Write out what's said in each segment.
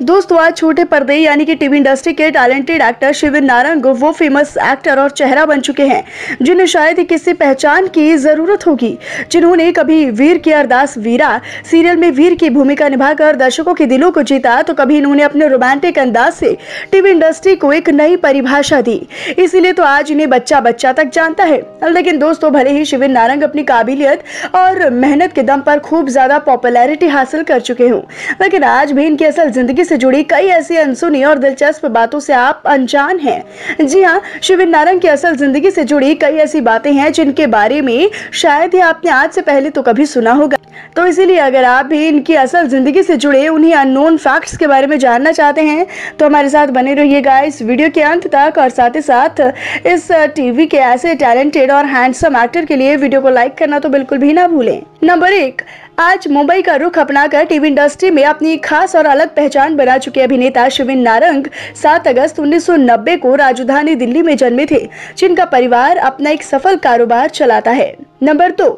दोस्तों आज छोटे पर्दे यानी कि टीवी इंडस्ट्री के टैलेंटेड एक्टर शिविन नारंग वो फेमस एक्टर और चेहरा बन चुके हैं जिन्हें शायद ही किसी पहचान की जरूरत होगी, जिन्होंने कभी वीर की अरदास वीरा सीरियल में वीर की भूमिका निभाकर दर्शकों के दिलों को जीता, तो कभी इन्होंने अपने रोमांटिक अंदाज से टीवी इंडस्ट्री को एक नई परिभाषा दी। इसीलिए तो आज इन्हें बच्चा बच्चा तक जानता है। लेकिन दोस्तों भले ही शिविन नारंग अपनी काबिलियत और मेहनत के दम पर खूब ज्यादा पॉपुलैरिटी हासिल कर चुके हों, लेकिन आज भी इनकी असल जिंदगी से जुड़ी कई ऐसी अनसुनी और दिलचस्प बातों से आप अनजान हैं। जी हाँ, शिविन नारंग की असल जिंदगी से जुड़ी कई ऐसी बातें हैं जिनके बारे में शायद ही आपने आज से पहले तो कभी सुना होगा। तो इसीलिए अगर आप भी इनकी असल जिंदगी से जुड़े उन्हीं अननोन फैक्ट्स के बारे में जानना चाहते हैं तो हमारे साथ बने रहिएगा इस वीडियो के अंत तक, और साथ ही साथ इस टीवी के ऐसे टैलेंटेड और हैंडसम एक्टर के लिए वीडियो को लाइक करना तो बिल्कुल भी ना भूलें। नंबर 1, आज मुंबई का रुख अपनाकर टीवी इंडस्ट्री में अपनी खास और अलग पहचान बना चुके अभिनेता शिविन नारंग 7 अगस्त 1990 को राजधानी दिल्ली में जन्मे थे, जिनका परिवार अपना एक सफल कारोबार चलाता है। नंबर 2,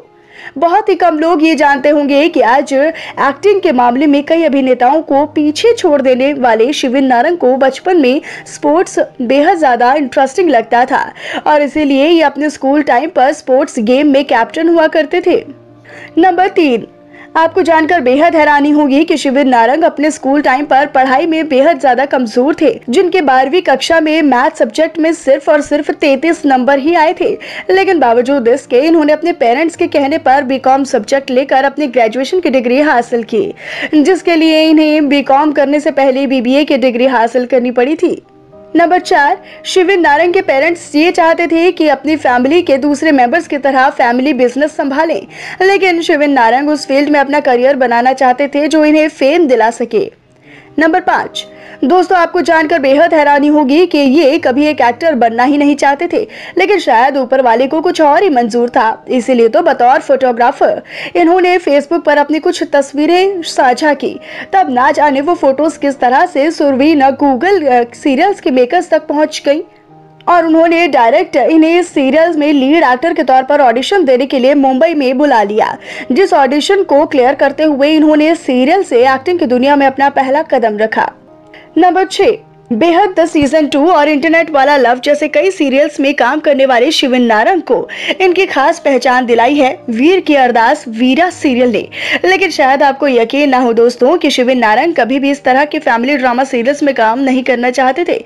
बहुत ही कम लोग ये जानते होंगे कि आज एक्टिंग के मामले में कई अभिनेताओं को पीछे छोड़ देने वाले शिविन नारंग को बचपन में स्पोर्ट्स बेहद ज्यादा इंटरेस्टिंग लगता था और इसीलिए ये अपने स्कूल टाइम पर स्पोर्ट्स गेम में कैप्टन हुआ करते थे। नंबर 3, आपको जानकर बेहद हैरानी होगी कि शिविन नारंग अपने स्कूल टाइम पर पढ़ाई में बेहद ज्यादा कमजोर थे, जिनके 12वीं कक्षा में मैथ सब्जेक्ट में सिर्फ और सिर्फ 33 नंबर ही आए थे। लेकिन बावजूद इसके इन्होंने अपने पेरेंट्स के कहने पर बीकॉम सब्जेक्ट लेकर अपनी ग्रेजुएशन की डिग्री हासिल की, जिसके लिए इन्हें बीकॉम करने से पहले बीबीए की डिग्री हासिल करनी पड़ी थी। नंबर 4, शिविन नारंग के पेरेंट्स ये चाहते थे कि अपनी फैमिली के दूसरे मेंबर्स की तरह फैमिली बिजनेस संभालें, लेकिन शिविन नारंग उस फील्ड में अपना करियर बनाना चाहते थे जो इन्हें फेम दिला सके। नंबर 5, दोस्तों आपको जानकर बेहद हैरानी होगी कि ये कभी एक एक्टर बनना ही नहीं चाहते थे, लेकिन शायद ऊपर वाले को कुछ और ही मंजूर था। इसीलिए तो बतौर फोटोग्राफर इन्होंने फेसबुक पर अपनी कुछ तस्वीरें साझा की। तब ना जाने वो फोटोज किस तरह से सुरवीन गूगल सीरियल्स के मेकर्स तक पहुंच गई और उन्होंने डायरेक्ट इन्हें सीरियल में लीड एक्टर के तौर पर ऑडिशन देने के लिए मुंबई में बुला लिया, जिस ऑडिशन को क्लियर करते हुए इन्होंने सीरियल से एक्टिंग की दुनिया में अपना पहला कदम रखा। नंबर 6, बेहद द सीजन 2 और इंटरनेट वाला लव जैसे कई सीरियल्स में काम करने वाले शिविन नारंग को इनकी खास पहचान दिलाई है वीर की अरदास वीरा सीरियल ने। लेकिन शायद आपको यकीन ना हो दोस्तों कि शिविन नारंग कभी भी इस तरह के फैमिली ड्रामा सीरियल्स में काम नहीं करना चाहते थे,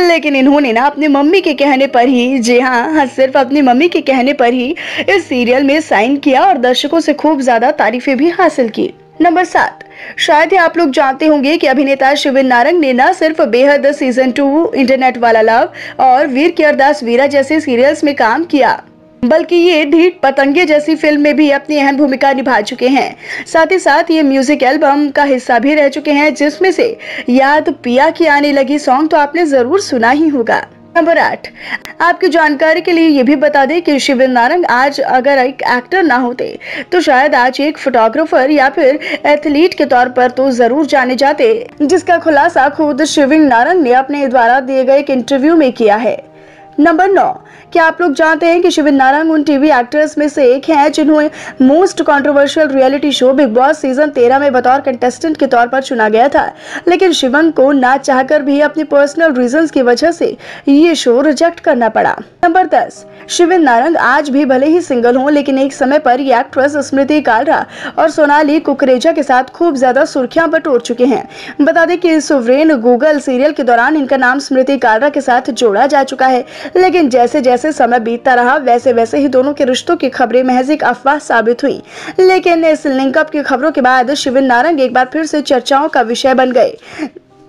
लेकिन इन्होंने ना अपनी मम्मी के कहने पर ही, जी हाँ सिर्फ अपनी मम्मी के कहने पर ही इस सीरियल में साइन किया और दर्शकों से खूब ज्यादा तारीफें भी हासिल की। नंबर 7, शायद ही आप लोग जानते होंगे कि अभिनेता शिविन नारंग ने न सिर्फ बेहद सीजन 2, इंटरनेट वाला लव और वीर की अरदास वीरा जैसे सीरियल्स में काम किया, बल्कि ये ढीठ पतंगे जैसी फिल्म में भी अपनी अहम भूमिका निभा चुके हैं। साथ ही साथ ये म्यूजिक एल्बम का हिस्सा भी रह चुके हैं, जिसमें से याद पिया की आने लगी सॉन्ग तो आपने जरूर सुना ही होगा। नंबर 8, आपकी जानकारी के लिए ये भी बता दें कि शिविन नारंग आज अगर एक एक्टर ना होते तो शायद आज एक फोटोग्राफर या फिर एथलीट के तौर पर तो जरूर जाने जाते, जिसका खुलासा खुद शिविन नारंग ने अपने द्वारा दिए गए एक इंटरव्यू में किया है। नंबर 9, क्या आप लोग जानते हैं कि शिविन नारंग उन टीवी एक्टर्स में से एक हैं जिन्हें most controversial reality show big boss season 13 में बतौर कंटेस्टेंट के तौर पर चुना गया था, लेकिन शिवन को ना चाहकर भी अपनी पर्सनल रीजंस की वजह से ये शो रिजेक्ट करना पड़ा। नंबर 10, शिविन नारंग आज भी भले ही सिंगल हों, लेकिन एक समय पर ये एक्ट्रेस स्मृति कालरा और सोनाली कुकरेजा के साथ खूब ज्यादा सुर्खियां बटोर चुके हैं। बता दें कि सुवरेन गूगल सीरियल के दौरान इनका नाम स्मृति कालरा के साथ जोड़ा जा चुका है, लेकिन जैसे जैसे समय बीतता रहा वैसे वैसे ही दोनों के रिश्तों की खबरें महज एक अफवाह साबित हुई। लेकिन इस लिंकअप की खबरों के बाद शिविन नारंग एक बार फिर से चर्चाओं का विषय बन गए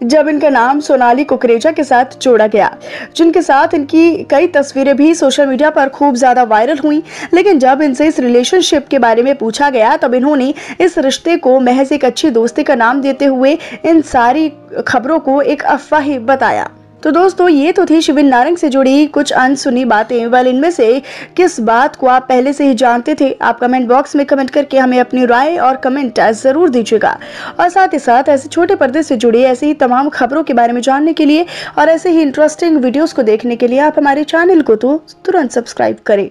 जब इनका नाम सोनाली कुकरेजा के साथ जोड़ा गया, जिनके साथ इनकी कई तस्वीरें भी सोशल मीडिया पर खूब ज्यादा वायरल हुई। लेकिन जब इनसे इस रिलेशनशिप के बारे में पूछा गया तब इन्होंने इस रिश्ते को महज एक अच्छी दोस्ती का नाम देते हुए इन सारी खबरों को एक अफवाह ही बताया। तो दोस्तों ये तो थी शिविन नारंग से जुड़ी कुछ अनसुनी बातें। वेल, इनमें से किस बात को आप पहले से ही जानते थे? आप कमेंट बॉक्स में कमेंट करके हमें अपनी राय और कमेंट जरूर दीजिएगा। और साथ ही साथ ऐसे छोटे पर्दे से जुड़ी ऐसी ही तमाम खबरों के बारे में जानने के लिए और ऐसे ही इंटरेस्टिंग वीडियोस को देखने के लिए आप हमारे चैनल को तो तुरंत सब्सक्राइब करें।